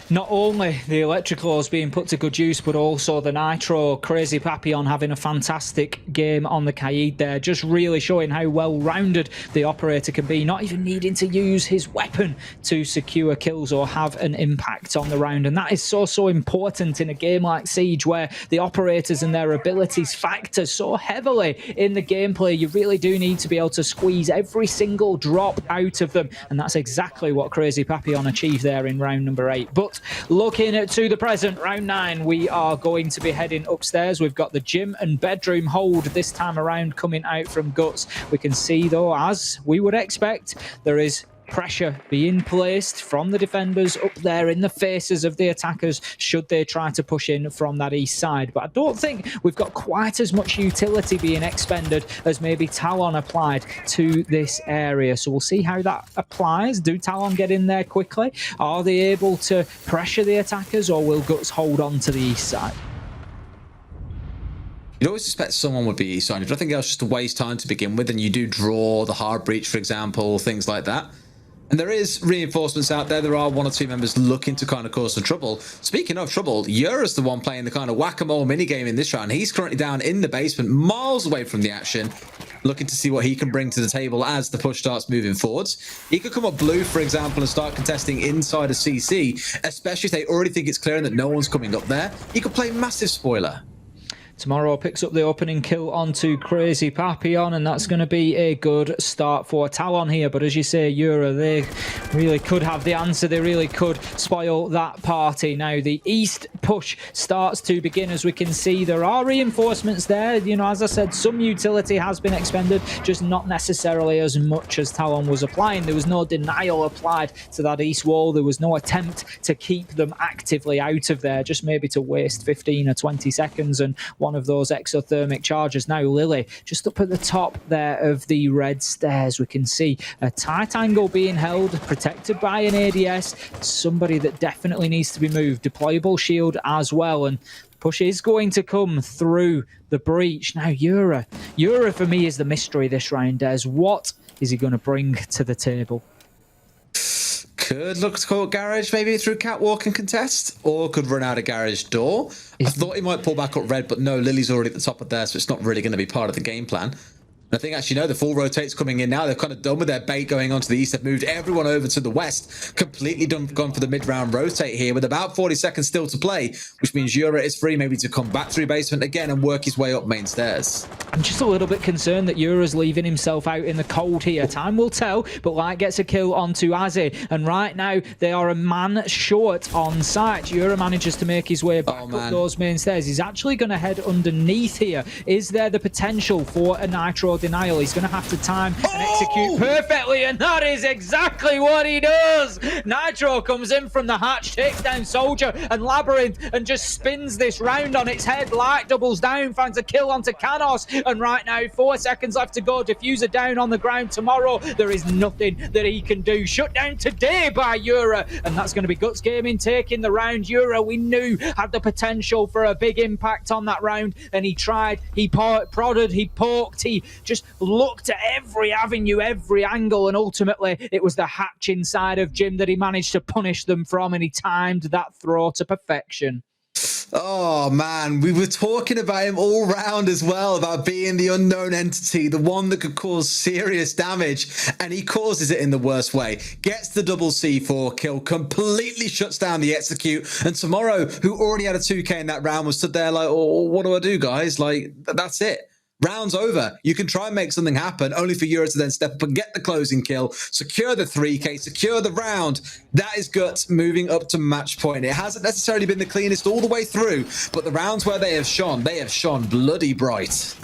Speaker 5: Not only the Electroclaws being put to good use, but also the Nitro. Crazy Papillon having a fantastic game on the Kaid there, just really showing how well-rounded the operator can be, not even needing to use his weapon to secure kills or have an impact on the round. And that is so important in a game like Siege, where the operators and their abilities factor so heavily in the gameplay. You really do need to be able to squeeze every single drop out of them, and that's exactly what Crazy Papillon achieved there in round number 8. But looking to the present, round 9, we are going to be heading upstairs. We've got the gym and bedroom hold this time around coming out from Guts. We can see, though, as we would expect, there is pressure being placed from the defenders up there in the faces of the attackers should they try to push in from that east side. But I don't think we've got quite as much utility being expended as maybe Talon applied to this area. So we'll see how that applies. Do Talon get in there quickly? Are they able to pressure the attackers, or will Guts hold on to the east side?
Speaker 4: You'd always suspect someone would be east side. If nothing else, just to waste time to begin with, and you do draw the hard breach, for example, things like that. And there is reinforcements out there. There are 1 or 2 members looking to kind of cause some trouble. Speaking of trouble, Yura's the one playing the kind of whack-a-mole minigame in this round. He's currently down in the basement, miles away from the action, looking to see what he can bring to the table as the push starts moving forwards. He could come up blue, for example, and start contesting inside of CC, especially if they already think it's clear that no one's coming up there. He could play massive spoiler.
Speaker 5: Tomorrow picks up the opening kill onto Crazy Papillon, and that's going to be a good start for Talon here. But as you say, Yura, they really could have the answer. They really could spoil that party. Now, the east push starts to begin. As we can see, there are reinforcements there. You know, as I said, some utility has been expended, just not necessarily as much as Talon was applying. There was no denial applied to that east wall. There was no attempt to keep them actively out of there, just maybe to waste 15 or 20 seconds and one of those exothermic charges. Now Lily just up at the top there of the red stairs. We can see a tight angle being held, protected by an ADS, somebody that definitely needs to be moved. Deployable shield as well, and push is going to come through the breach. Now Yura for me is the mystery this round, Des. What is he going to bring to the table?
Speaker 4: Could look to call garage maybe through catwalk and contest, or could run out a garage door. I thought he might pull back up red, but no, Lily's already at the top of there, so it's not really going to be part of the game plan. I think actually, no, the full rotate's coming in now. They've kind of done with their bait going on to the east. They've moved everyone over to the west. Completely gone for the mid-round rotate here with about 40 seconds still to play, which means Yura is free maybe to come back through basement again and work his way up main stairs.
Speaker 5: I'm just a little bit concerned that Yura's leaving himself out in the cold here. Time will tell, but Light gets a kill onto Azzy, and right now they are a man short on site. Yura manages to make his way back up those main stairs. He's actually going to head underneath here. Is there the potential for a nitro denial? He's going to have to time and execute perfectly, and that is exactly what he does. Nitro comes in from the hatch, takes down Soldier and Labyrinth, and just spins this round on its head. Light doubles down, finds a kill onto Canos, and right now 4 seconds left to go. Diffuser down on the ground. Tomorrow there is nothing that he can do. Shut down today by Yura, and that's going to be Guts Gaming taking the round. Yura, we knew, had the potential for a big impact on that round, and he tried, he prodded, he poked, he just looked at every avenue, every angle, and ultimately it was the hatch inside of Jim that he managed to punish them from, and he timed that throw to perfection.
Speaker 4: Oh man, we were talking about him all round as well, about being the unknown entity, the one that could cause serious damage, and he causes it in the worst way. Gets the double C4 kill, completely shuts down the execute, and Tomorrow, who already had a 2k in that round, was stood there like, oh, what do I do, guys? Like, that's it. Round's over. You can try and make something happen, only for Yura to then step up and get the closing kill, secure the 3k, secure the round. That is Guts moving up to match point. It hasn't necessarily been the cleanest all the way through, but the rounds where they have shone bloody bright.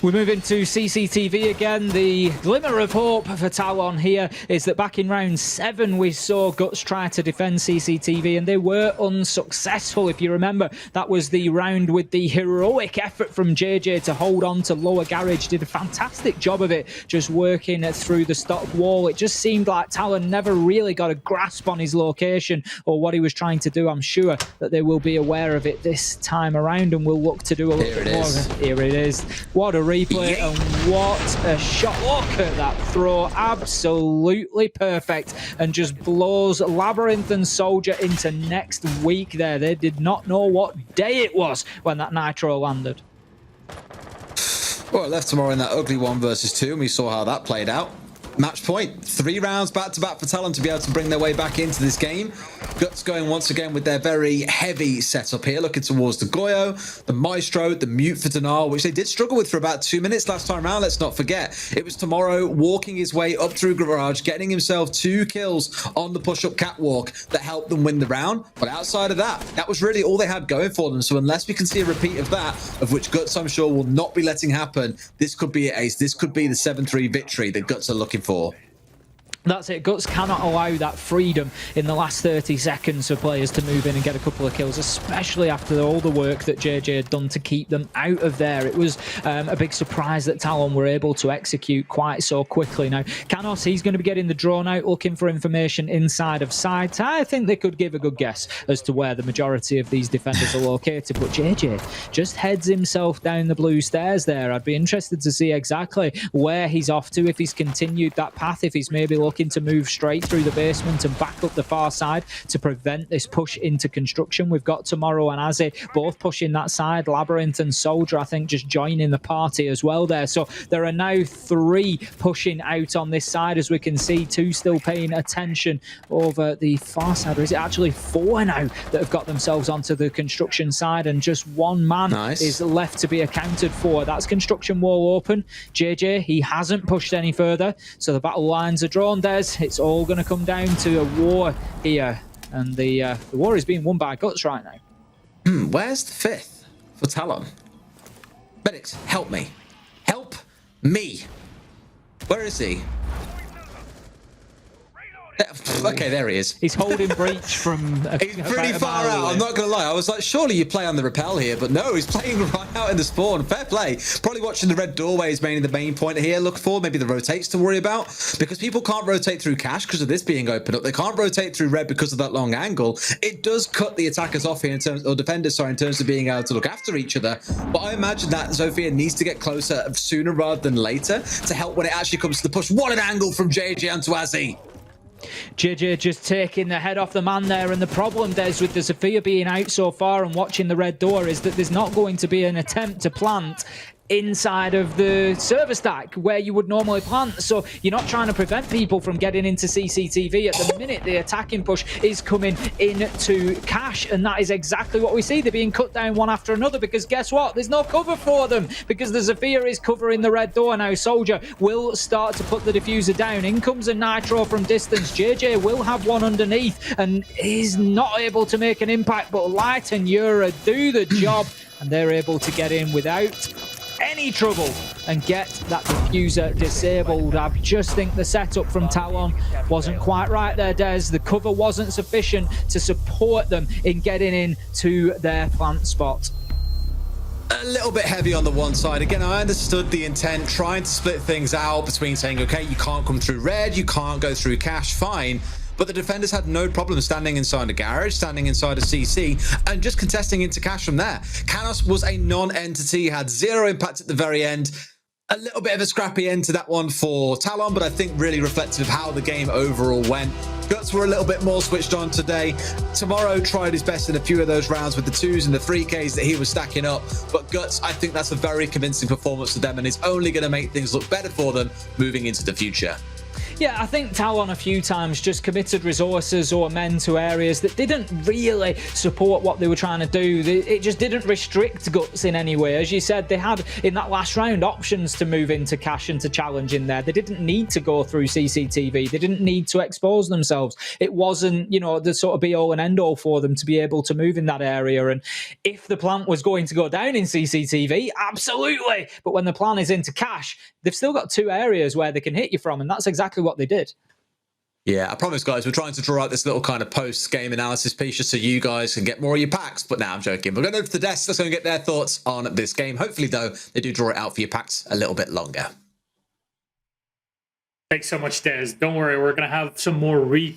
Speaker 5: We move into CCTV again. The glimmer of hope for Talon here is that back in round 7, we saw Guts try to defend CCTV, and they were unsuccessful. If you remember, that was the round with the heroic effort from JJ to hold on to lower garage. Did a fantastic job of it, just working through the stock wall. It just seemed like Talon never really got a grasp on his location or what he was trying to do. I'm sure that they will be aware of it this time around, and will look to do a little bit more. Here it is. What a replay,
Speaker 4: Yeah.
Speaker 5: and what a shot. Look at that throw. Absolutely perfect. And just blows Labyrinth and Soldier into next week there. They did not know what day it was when that Nitro landed.
Speaker 4: Well, it left tomorrow in that ugly 1 versus 2, and we saw how that played out. Match point. 3 rounds back-to-back for Talon to be able to bring their way back into this game. Guts going once again with their very heavy setup here, looking towards the Goyo, the Maestro, the Mute for Dinar, which they did struggle with for about 2 minutes last time around, let's not forget. It was Tomorrow walking his way up through Garage, getting himself 2 kills on the push-up catwalk that helped them win the round. But outside of that, that was really all they had going for them. So unless we can see a repeat of that, of which Guts, I'm sure, will not be letting happen, this could be an ace. This could be the 7-3 victory that Guts are looking for.
Speaker 5: That's it. Guts cannot allow that freedom in the last 30 seconds for players to move in and get a couple of kills, especially after all the work that JJ had done to keep them out of there. It was a big surprise that Talon were able to execute quite so quickly. Now, Canos, he's going to be getting the drone out, looking for information inside of sight. I think they could give a good guess as to where the majority of these defenders are located, but JJ just heads himself down the blue stairs there. I'd be interested to see exactly where he's off to, if he's continued that path, if he's maybe looking to move straight through the basement and back up the far side to prevent this push into construction. We've got Tomorrow and Azzy both pushing that side. Labyrinth and Soldier, I think, just joining the party as well there. So there are now 3 pushing out on this side, as we can see. 2 still paying attention over the far side. Or is it actually 4 now that have got themselves onto the construction side, and just 1 man is left to be accounted for? That's construction wall open. JJ, he hasn't pushed any further, so the battle lines are drawn. It's all going to come down to a war here, and the war is being won by Guts right now.
Speaker 4: Where's the 5th for Talon? Medics, help me. Help me. Where is he? Okay, there he is.
Speaker 5: He's holding breach from
Speaker 4: he's pretty far out, I'm not going to lie. I was like, surely you play on the rappel here, but no, he's playing right out in the spawn. Fair play. Probably watching the red doorway is mainly the main point here. Look for maybe the rotates to worry about, because people can't rotate through cash because of this being opened up. They can't rotate through red because of that long angle. It does cut the attackers off here in terms, or defenders, sorry, in terms of being able to look after each other. But I imagine that Zofia needs to get closer sooner rather than later to help when it actually comes to the push. What an angle from JJ onto Azzy.
Speaker 5: JJ just taking the head off the man there, and the problem, Des, with the Zofia being out so far and watching the red door, is that there's not going to be an attempt to plant inside of the server stack where you would normally plant. So you're not trying to prevent people from getting into CCTV at the minute. The attacking push is coming into cash, and that is exactly what we see. They're being cut down one after another, because guess what? There's no cover for them, because the Zofia is covering the red door. Now Soldier will start to put the diffuser down. In comes a Nitro from distance. JJ will have one underneath, and he's not able to make an impact, but Light and Yura do the job, and they're able to get in without any trouble and get that diffuser disabled. I just think the setup from Talon wasn't quite right there, Des. The cover wasn't sufficient to support them in getting into their plant spot.
Speaker 4: A little bit heavy on the one side. Again, I understood the intent, trying to split things out between saying, okay, you can't come through red, you can't go through cash, fine. But the defenders had no problem standing inside a garage, standing inside a CC, and just contesting into cash from there. Canos was a non-entity, had 0 impact at the very end. A little bit of a scrappy end to that one for Talon, but I think really reflective of how the game overall went. Guts were a little bit more switched on today. Tomorrow tried his best in a few of those rounds with the 2s and the 3Ks that he was stacking up. But Guts, I think that's a very convincing performance for them, and it's only going to make things look better for them moving into the future.
Speaker 5: Yeah, I think Talon a few times just committed resources or men to areas that didn't really support what they were trying to do. It just didn't restrict Guts in any way. As you said, they had, in that last round, options to move into cash and to challenge in there. They didn't need to go through CCTV. They didn't need to expose themselves. It wasn't, you know, the sort of be-all and end-all for them to be able to move in that area. And if the plant was going to go down in CCTV, absolutely. But when the plan is into cash, they've still got 2 areas where they can hit you from, and that's exactly what they did.
Speaker 4: Yeah, I promise, guys, we're trying to draw out this little kind of post-game analysis piece just so you guys can get more of your packs. But now I'm joking. We're going over to the desk. Let's go and get their thoughts on this game. Hopefully, though, they do draw it out for your packs a little bit longer.
Speaker 1: Thanks so much, Des. Don't worry, we're going to have some more